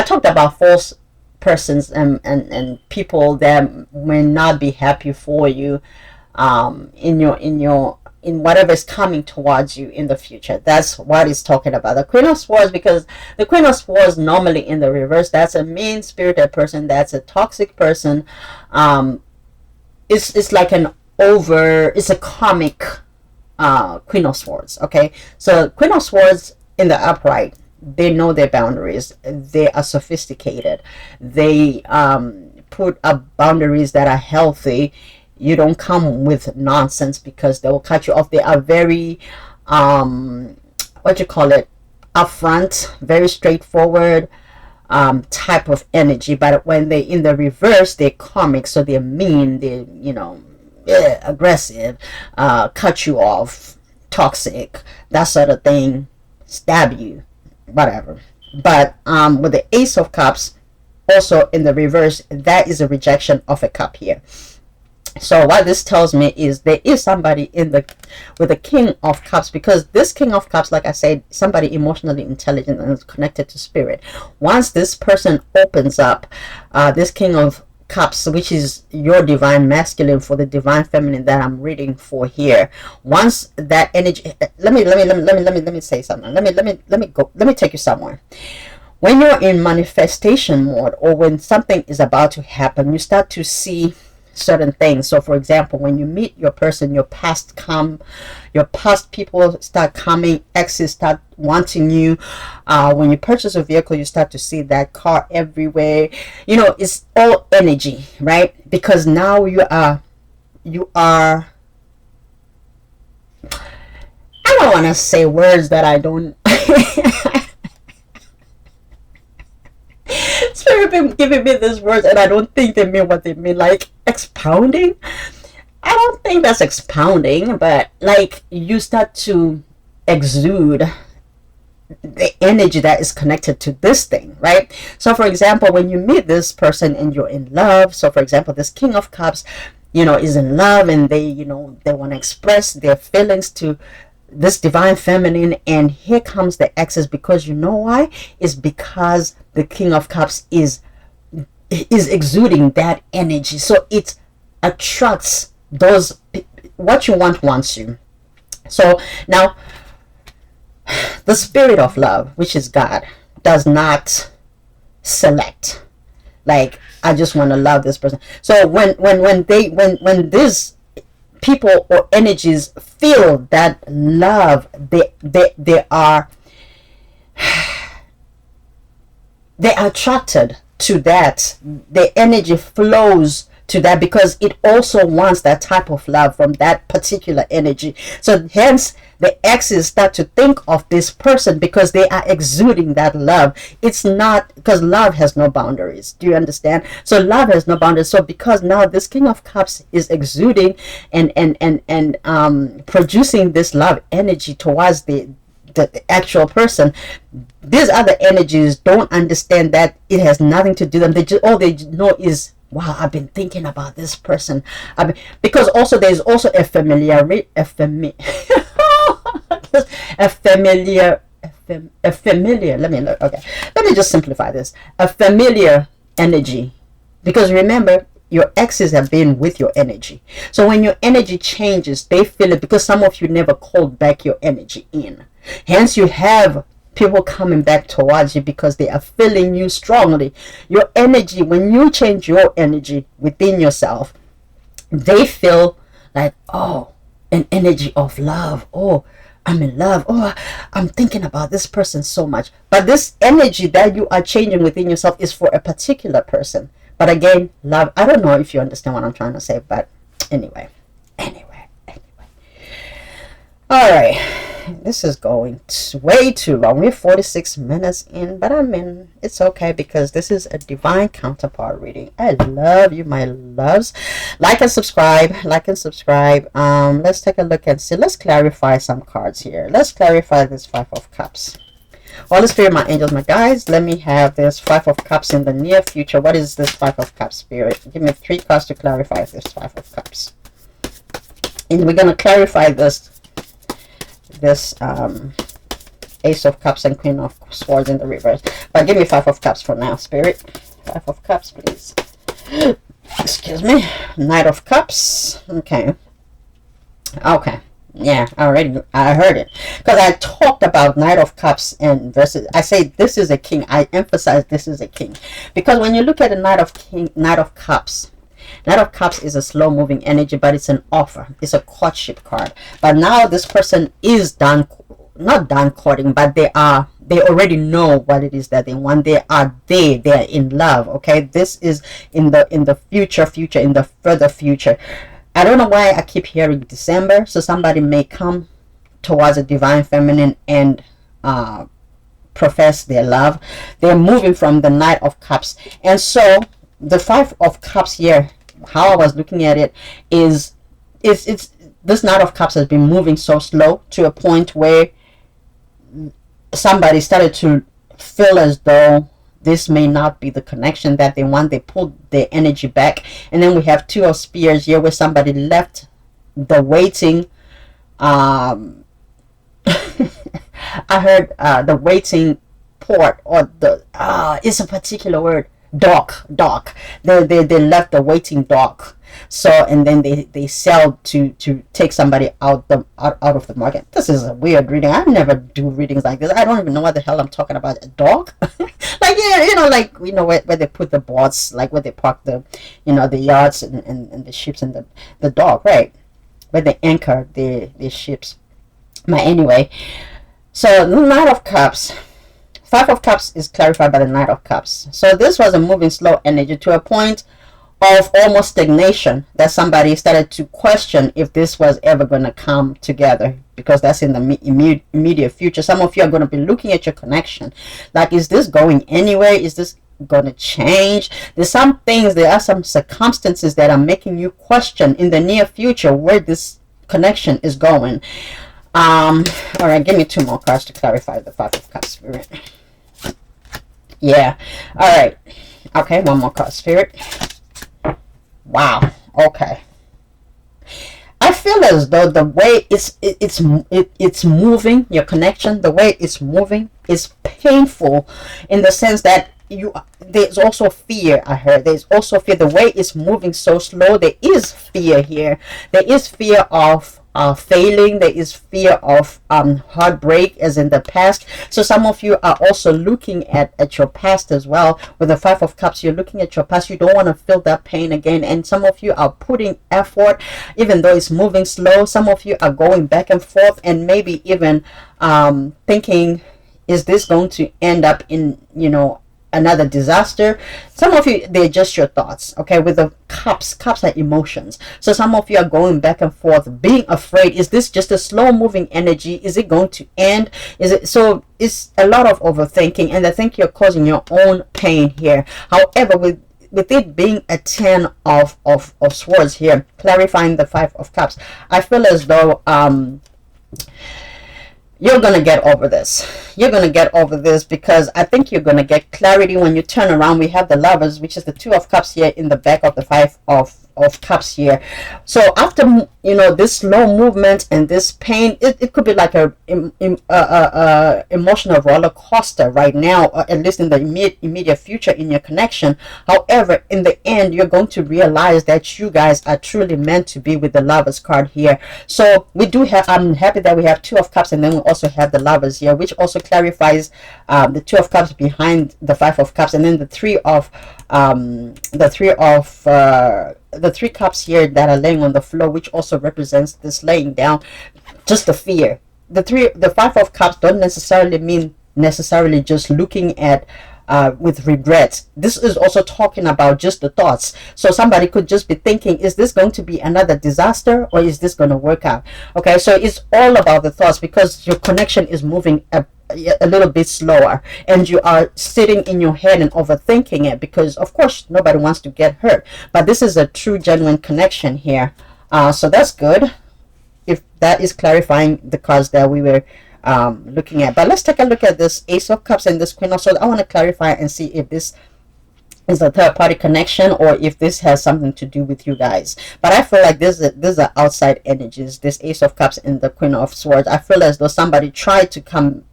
talked about false persons and people that may not be happy for you in whatever is coming towards you in the future. That's what it's talking about. The Queen of Swords, because the Queen of Swords normally in the reverse, that's a mean-spirited person, that's a toxic person. It's like it's a comic Queen of Swords, okay? So Queen of Swords in the upright, they know their boundaries. They are sophisticated. They put up boundaries that are healthy. You don't come with nonsense because they will cut you off. They are very upfront, very straightforward type of energy. But when they're in the reverse, they're comic, so they're mean, they're aggressive, cut you off, toxic, that sort of thing, stab you, whatever. But with the Ace of Cups also in the reverse, that is a rejection of a cup here. So what this tells me is there is somebody with the King of Cups, because this King of Cups, like I said, somebody emotionally intelligent and connected to spirit. Once this person opens up, this King of Cups, which is your divine masculine for the divine feminine that I'm reading for here. Once that energy, let me say something. Let me take you somewhere. When you're in manifestation mode, or when something is about to happen, you start to see certain things. So for example, when you meet your person, your past people start coming, exes start wanting you. When you purchase a vehicle, you start to see that car everywhere. It's all energy, right? Because now you are I don't want to say words that I don't. Spirit been giving me these words, and I don't think they mean what they mean. Like expounding. I don't think that's expounding, but like you start to exude the energy that is connected to this thing, right? So for example, when you meet this person and you're in love, so for example, this King of Cups, is in love, and they want to express their feelings to this divine feminine, and here comes the exes, because you know why? It's because the King of Cups is exuding that energy, so it attracts those. What you want wants you. So now the spirit of love, which is God, does not select, like, I just want to love this person. So when these people or energies feel that love, they are attracted to that. The energy flows to that because it also wants that type of love from that particular energy. So hence the exes start to think of this person because they are exuding that love. It's not, because love has no boundaries. Do you understand? So love has no boundaries. So because now this King of Cups is exuding and producing this love energy towards the actual person, these other energies don't understand that it has nothing to do with them. All they know is, wow, I've been thinking about this person. Because also there's also a familiar let me look. Okay, let me just simplify this. A familiar energy, because remember, your exes have been with your energy. So when your energy changes, they feel it, because some of you never called back your energy in. Hence you have people coming back towards you because they are feeling you strongly. Your energy, when you change your energy within yourself, they feel like, oh, an energy of love. Oh, I'm in love. Oh, I'm thinking about this person so much. But this energy that you are changing within yourself is for a particular person. But again, love, I don't know if you understand what I'm trying to say, but anyway. All right. This is going way too long. We're 46 minutes in, but it's okay, because this is a divine counterpart reading. I love you, my loves. Like and subscribe. Let's take a look and see. Let's clarify some cards here. Let's clarify this Five of Cups. Holy Spirit, my angels, my guides, let me have this Five of Cups in the near future. What is this Five of Cups, Spirit? Give me 3 cards to clarify this Five of Cups. And we're going to clarify this Ace of Cups and Queen of Swords in the reverse. But give me Five of Cups for now, Spirit. Five of Cups, please. Excuse me. Knight of Cups. Okay. Yeah, I heard it. Because I talked about Knight of Cups and versus, I say this is a king. I emphasize this is a king. Because when you look at the Knight of Cups is a slow moving energy, but it's an offer. It's a courtship card. But now this person is not done courting, but they already know what it is that they want. They are in love. Okay, this is in the future, in the further future. I don't know why I keep hearing December. So somebody may come towards a divine feminine and profess their love. They're moving from the Knight of Cups, and so the Five of Cups here, how I was looking at it is it's this Knight of Cups has been moving so slow to a point where somebody started to feel as though this may not be the connection that they want. They pulled their energy back. And then we have Two of Spears here, where somebody left the waiting I heard the waiting port, or the it's a particular word, Dock. They left the waiting dock. So, and then they sell to take somebody out of the market. This is a weird reading. I never do readings like this. I don't even know what the hell I'm talking about. A dog. Like, yeah, like, where they put the boats, like where they park the, the yachts and the ships, and the dock, right, where they anchor the ships. But anyway, so Knight of Cups. Five of Cups is clarified by the Knight of Cups. So this was a moving slow energy to a point of almost stagnation, that somebody started to question if this was ever going to come together, because that's in the immediate future. Some of you are going to be looking at your connection like, is this going anywhere? Is this going to change? There are some circumstances that are making you question in the near future where this connection is going. All right, give me 2 more cards to clarify the Five of Cups, Spirit. Yeah. All right. Okay, 1 more card, Spirit. Wow. Okay. I feel as though the way it's moving, your connection, the way it's moving is painful, in the sense that there's also fear. I heard there's also fear. The way it's moving so slow, there is fear here. There is fear of failing. There is fear of heartbreak, as in the past. So some of you are also looking at your past as well. With the Five of Cups, you're looking at your past. You don't want to feel that pain again. And some of you are putting effort, even though it's moving slow. Some of you are going back and forth, and maybe even thinking, is this going to end up in, another disaster? Some of you, they're just your thoughts. Okay, with the cups are emotions. So some of you are going back and forth, being afraid. Is this just a slow moving energy? Is it going to end? So it's a lot of overthinking, and I think you're causing your own pain here. However, with it being a 10 of swords here, clarifying the Five of Cups, I feel as though you're gonna get over this. You're gonna get over this, because I think you're gonna get clarity when you turn around. We have the Lovers, which is the Two of Cups here in the back of the Five of Cups here. So after this slow movement and this pain, it could be like a emotional roller coaster right now, or at least in the immediate future in your connection. However, in the end, you're going to realize that you guys are truly meant to be, with the Lovers card here. So we do have, I'm happy that we have Two of Cups, and then we also have the Lovers here, which also clarifies the Two of Cups behind the Five of Cups, and then the three cups here that are laying on the floor, which also represents this laying down, just the fear. The Five of Cups don't necessarily mean just looking at with regrets. This is also talking about just the thoughts. So somebody could just be thinking, is this going to be another disaster, or is this going to work out? Okay, so it's all about the thoughts, because your connection is moving a little bit slower, and you are sitting in your head and overthinking it, because of course nobody wants to get hurt. But this is a true, genuine connection here. So that's good, if that is clarifying the cards that we were looking at. But let's take a look at this Ace of Cups and this Queen of Swords. I want to clarify and see if this is a third party connection, or if this has something to do with you guys. But I feel like these are outside energies, this Ace of Cups and the Queen of Swords. I feel as though somebody tried to come,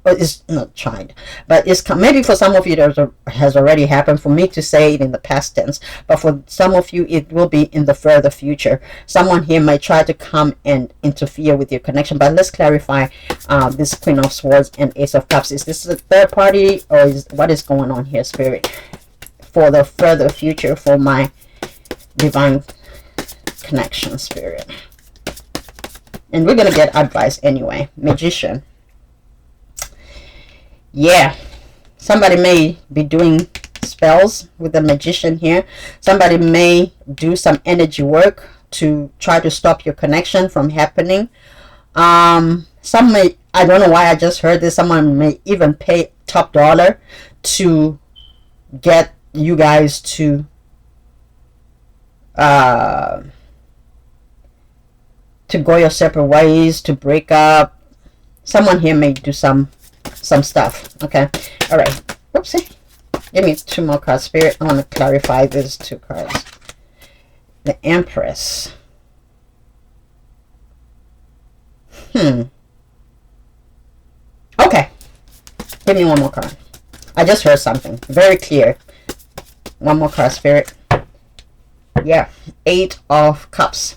or is not tried, but it's maybe for some of you that has already happened. For me to say it in the past tense, but for some of you it will be in the further future. Someone here might try to come and interfere with your connection. But let's clarify this Queen of Swords and Ace of Cups. Is this a third party, or what is going on here, Spirit, for the further future for my divine connection, Spirit? And we're gonna get advice anyway. Magician. Yeah, somebody may be doing spells with the Magician here. Somebody may do some energy work to try to stop your connection from happening. Some may, I don't know why I just heard this, someone may even pay top dollar to get you guys to go your separate ways, to break up. Someone here may do some stuff. Okay, all right. Whoopsie. Give me 2 more cards, Spirit. I want to clarify these 2 cards. The Empress. Okay. Give me 1 more card. I just heard something very clear. One more card, Spirit. Yeah, 8 of Cups.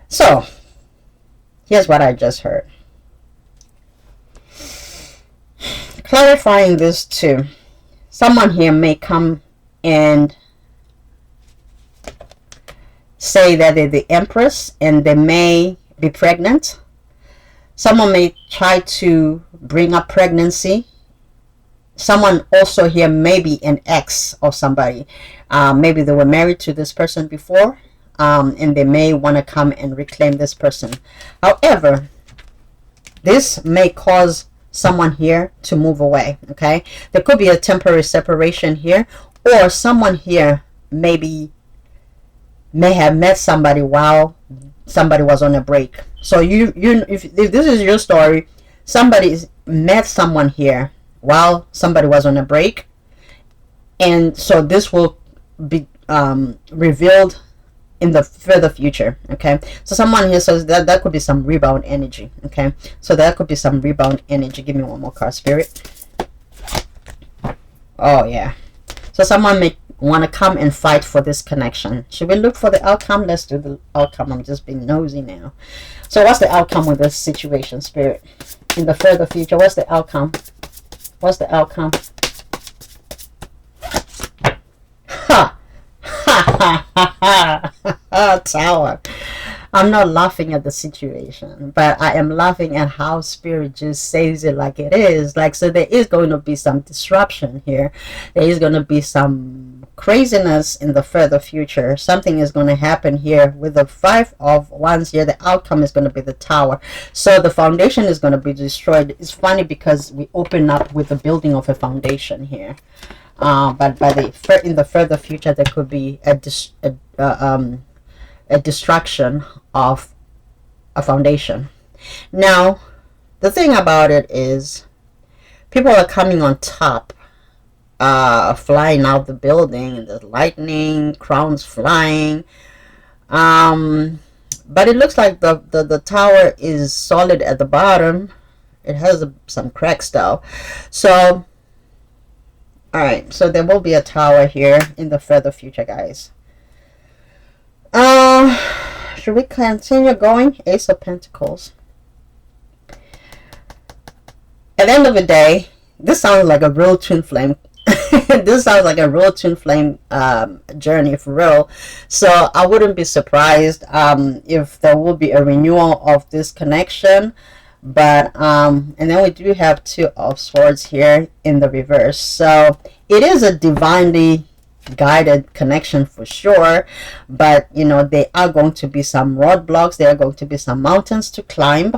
So, here's what I just heard. Clarifying this too. Someone here may come and say that they're the Empress and they may be pregnant. Someone may try to bring up pregnancy. Someone also here may be an ex of somebody. Maybe they were married to this person before, and they may want to come and reclaim this person. However, this may cause someone here to move away. Okay, there could be a temporary separation here, or someone here may have met somebody while somebody was on a break. So if this is your story, somebody met someone here while somebody was on a break, and so this will be revealed in the further future. Okay, so someone here says that could be some rebound energy. Okay, so that could be some rebound energy. Give me one more card, Spirit. Oh yeah, so someone may want to come and fight for this connection. Should we look for the outcome? Let's do the outcome. I'm just being nosy now. So what's the outcome with this situation, Spirit? In the further future, what's the outcome? What's the outcome? Ha! Ha ha ha ha! Tower. I'm not laughing at the situation, but I am laughing at how Spirit just says it like it is. Like, so there is going to be some disruption here. There is going to be some craziness in the further future. Something is going to happen here with the 5 of Wands here. The outcome is going to be the Tower. So the foundation is going to be destroyed. It's funny because we open up with the building of a foundation here. But in the further future, there could be a destruction of a foundation. Now, the thing about it is, people are coming on top, flying out the building, and there's lightning, crowns flying. But it looks like the tower is solid at the bottom. It has some cracks though. So, alright, so there will be a tower here in the further future, guys. Should we continue going? Ace of Pentacles. At the end of the day, this sounds like a real twin flame. This sounds like a real twin flame journey for real. So I wouldn't be surprised if there will be a renewal of this connection. But and then we do have 2 of Swords here in the reverse. So it is a divinely guided connection for sure, but you know, there are going to be some roadblocks, there are going to be some mountains to climb,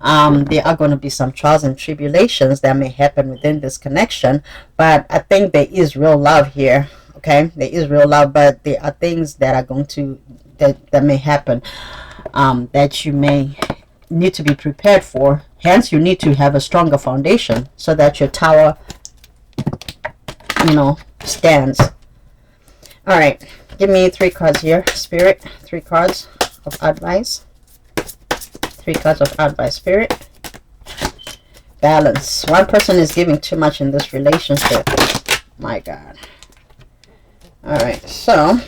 there are going to be some trials and tribulations that may happen within this connection. But I think there is real love here. Okay, there is real love, but there are things that are going to that may happen that you may need to be prepared for. Hence, you need to have a stronger foundation so that your tower, you know, stands. All right, give me 3 cards here, Spirit. 3 cards of advice. 3 cards of advice, Spirit. Balance. One person is giving too much in this relationship. My God. All right, so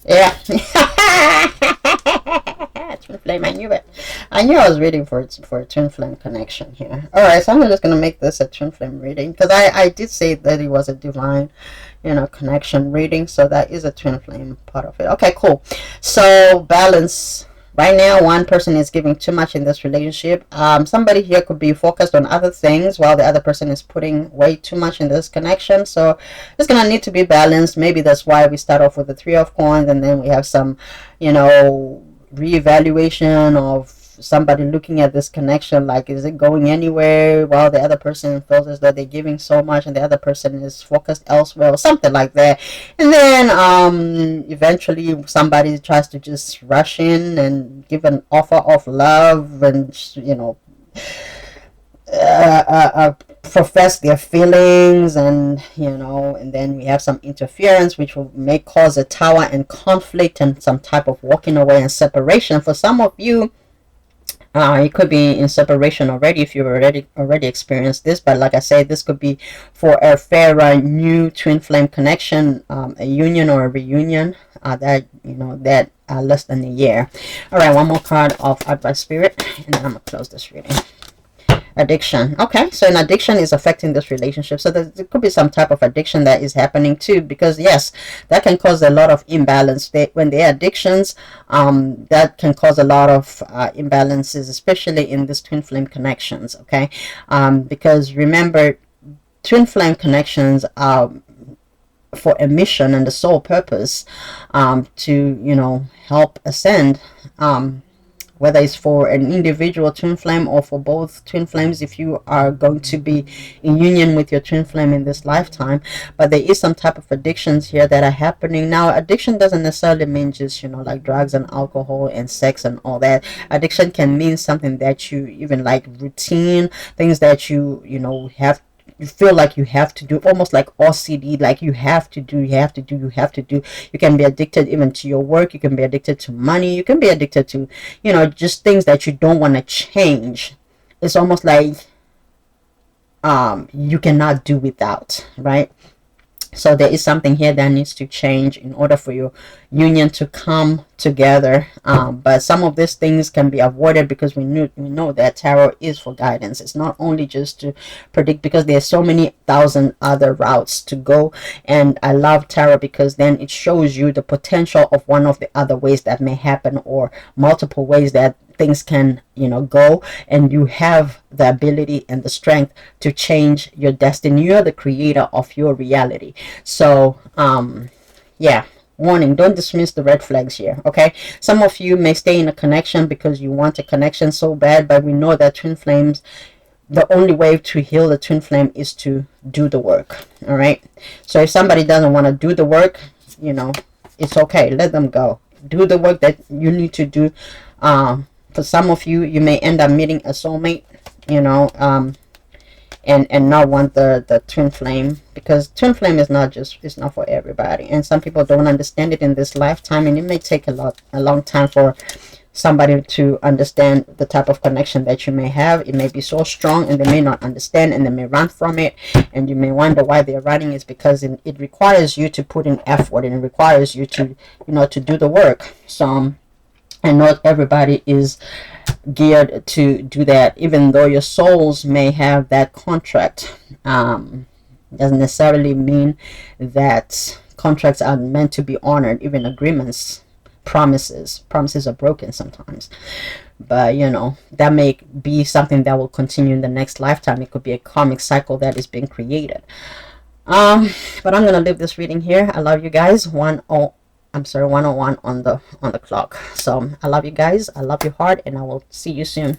yeah. Twin flame, I knew it. I knew I was reading for a twin flame connection here. Alright, so I'm just going to make this a twin flame reading, because I did say that it was a divine, you know, connection reading, so that is a twin flame part of it. Okay, cool. So balance. Right now, one person is giving too much in this relationship. Somebody here could be focused on other things while the other person is putting way too much in this connection. So it's going to need to be balanced. Maybe that's why we start off with the 3 of Coins, and then we have some, you know, reevaluation of somebody looking at this connection, like, is it going anywhere, while the other person feels as though they're giving so much and the other person is focused elsewhere, or something like that. And then eventually somebody tries to just rush in and give an offer of love and, you know, profess their feelings, and you know, and then we have some interference which may cause a tower and conflict and some type of walking away and separation. For some of you, It could be in separation already if you've already experienced this, but like I said, this could be for a fairer new twin flame connection, a union or a reunion that that less than a year. All right, one more card of advice spirit, and then I'm gonna close this reading. Addiction. Okay, so an addiction is affecting this relationship. So there could be some type of addiction that is happening too, because yes, that can cause a lot of imbalance. When they are addictions, that can cause a lot of imbalances, especially in these twin flame connections. Okay, because remember, twin flame connections are for a mission and the sole purpose to help ascend, whether it's for an individual twin flame or for both twin flames, if you are going to be in union with your twin flame in this lifetime. But there is some type of addictions here that are happening. Now, addiction doesn't necessarily mean just like drugs and alcohol and sex and all that. Addiction can mean something that you even like, routine things that you feel like you have to do, almost like OCD, like you have to do. You can be addicted even to your work. You can be addicted to money. You can be addicted to just things that you don't want to change. It's almost like you cannot do without, right? So there is something here that needs to change in order for your union to come together. But some of these things can be avoided because we know that tarot is for guidance. It's not only just to predict, because there's so many thousand other routes to go. And I love tarot because then it shows you the potential of one of the other ways that may happen, or multiple ways that things can go, and you have the ability and the strength to change your destiny. You're the creator of your reality. So yeah, warning, don't dismiss the red flags here. Okay, some of you may stay in a connection because you want a connection so bad, but we know that twin flames, the only way to heal the twin flame is to do the work. All right, so if somebody doesn't want to do the work, it's okay, let them go. Do the work that you need to do. For some of you, you may end up meeting a soulmate, and not want the twin flame, because twin flame is not for everybody, and some people don't understand it in this lifetime, and it may take a long time for somebody to understand the type of connection that you may have. It may be so strong, and they may not understand, and they may run from it, and you may wonder why they're running. Is because it requires you to put in effort, and it requires you to to do the work. So and not everybody is geared to do that, even though your souls may have that contract. Doesn't necessarily mean that contracts are meant to be honored. Even agreements, promises are broken sometimes. But that may be something that will continue in the next lifetime. It could be a karmic cycle that is being created. But I'm gonna leave this reading here. I love you guys. 101 on the clock. So I love you guys. I love your heart, and I will see you soon.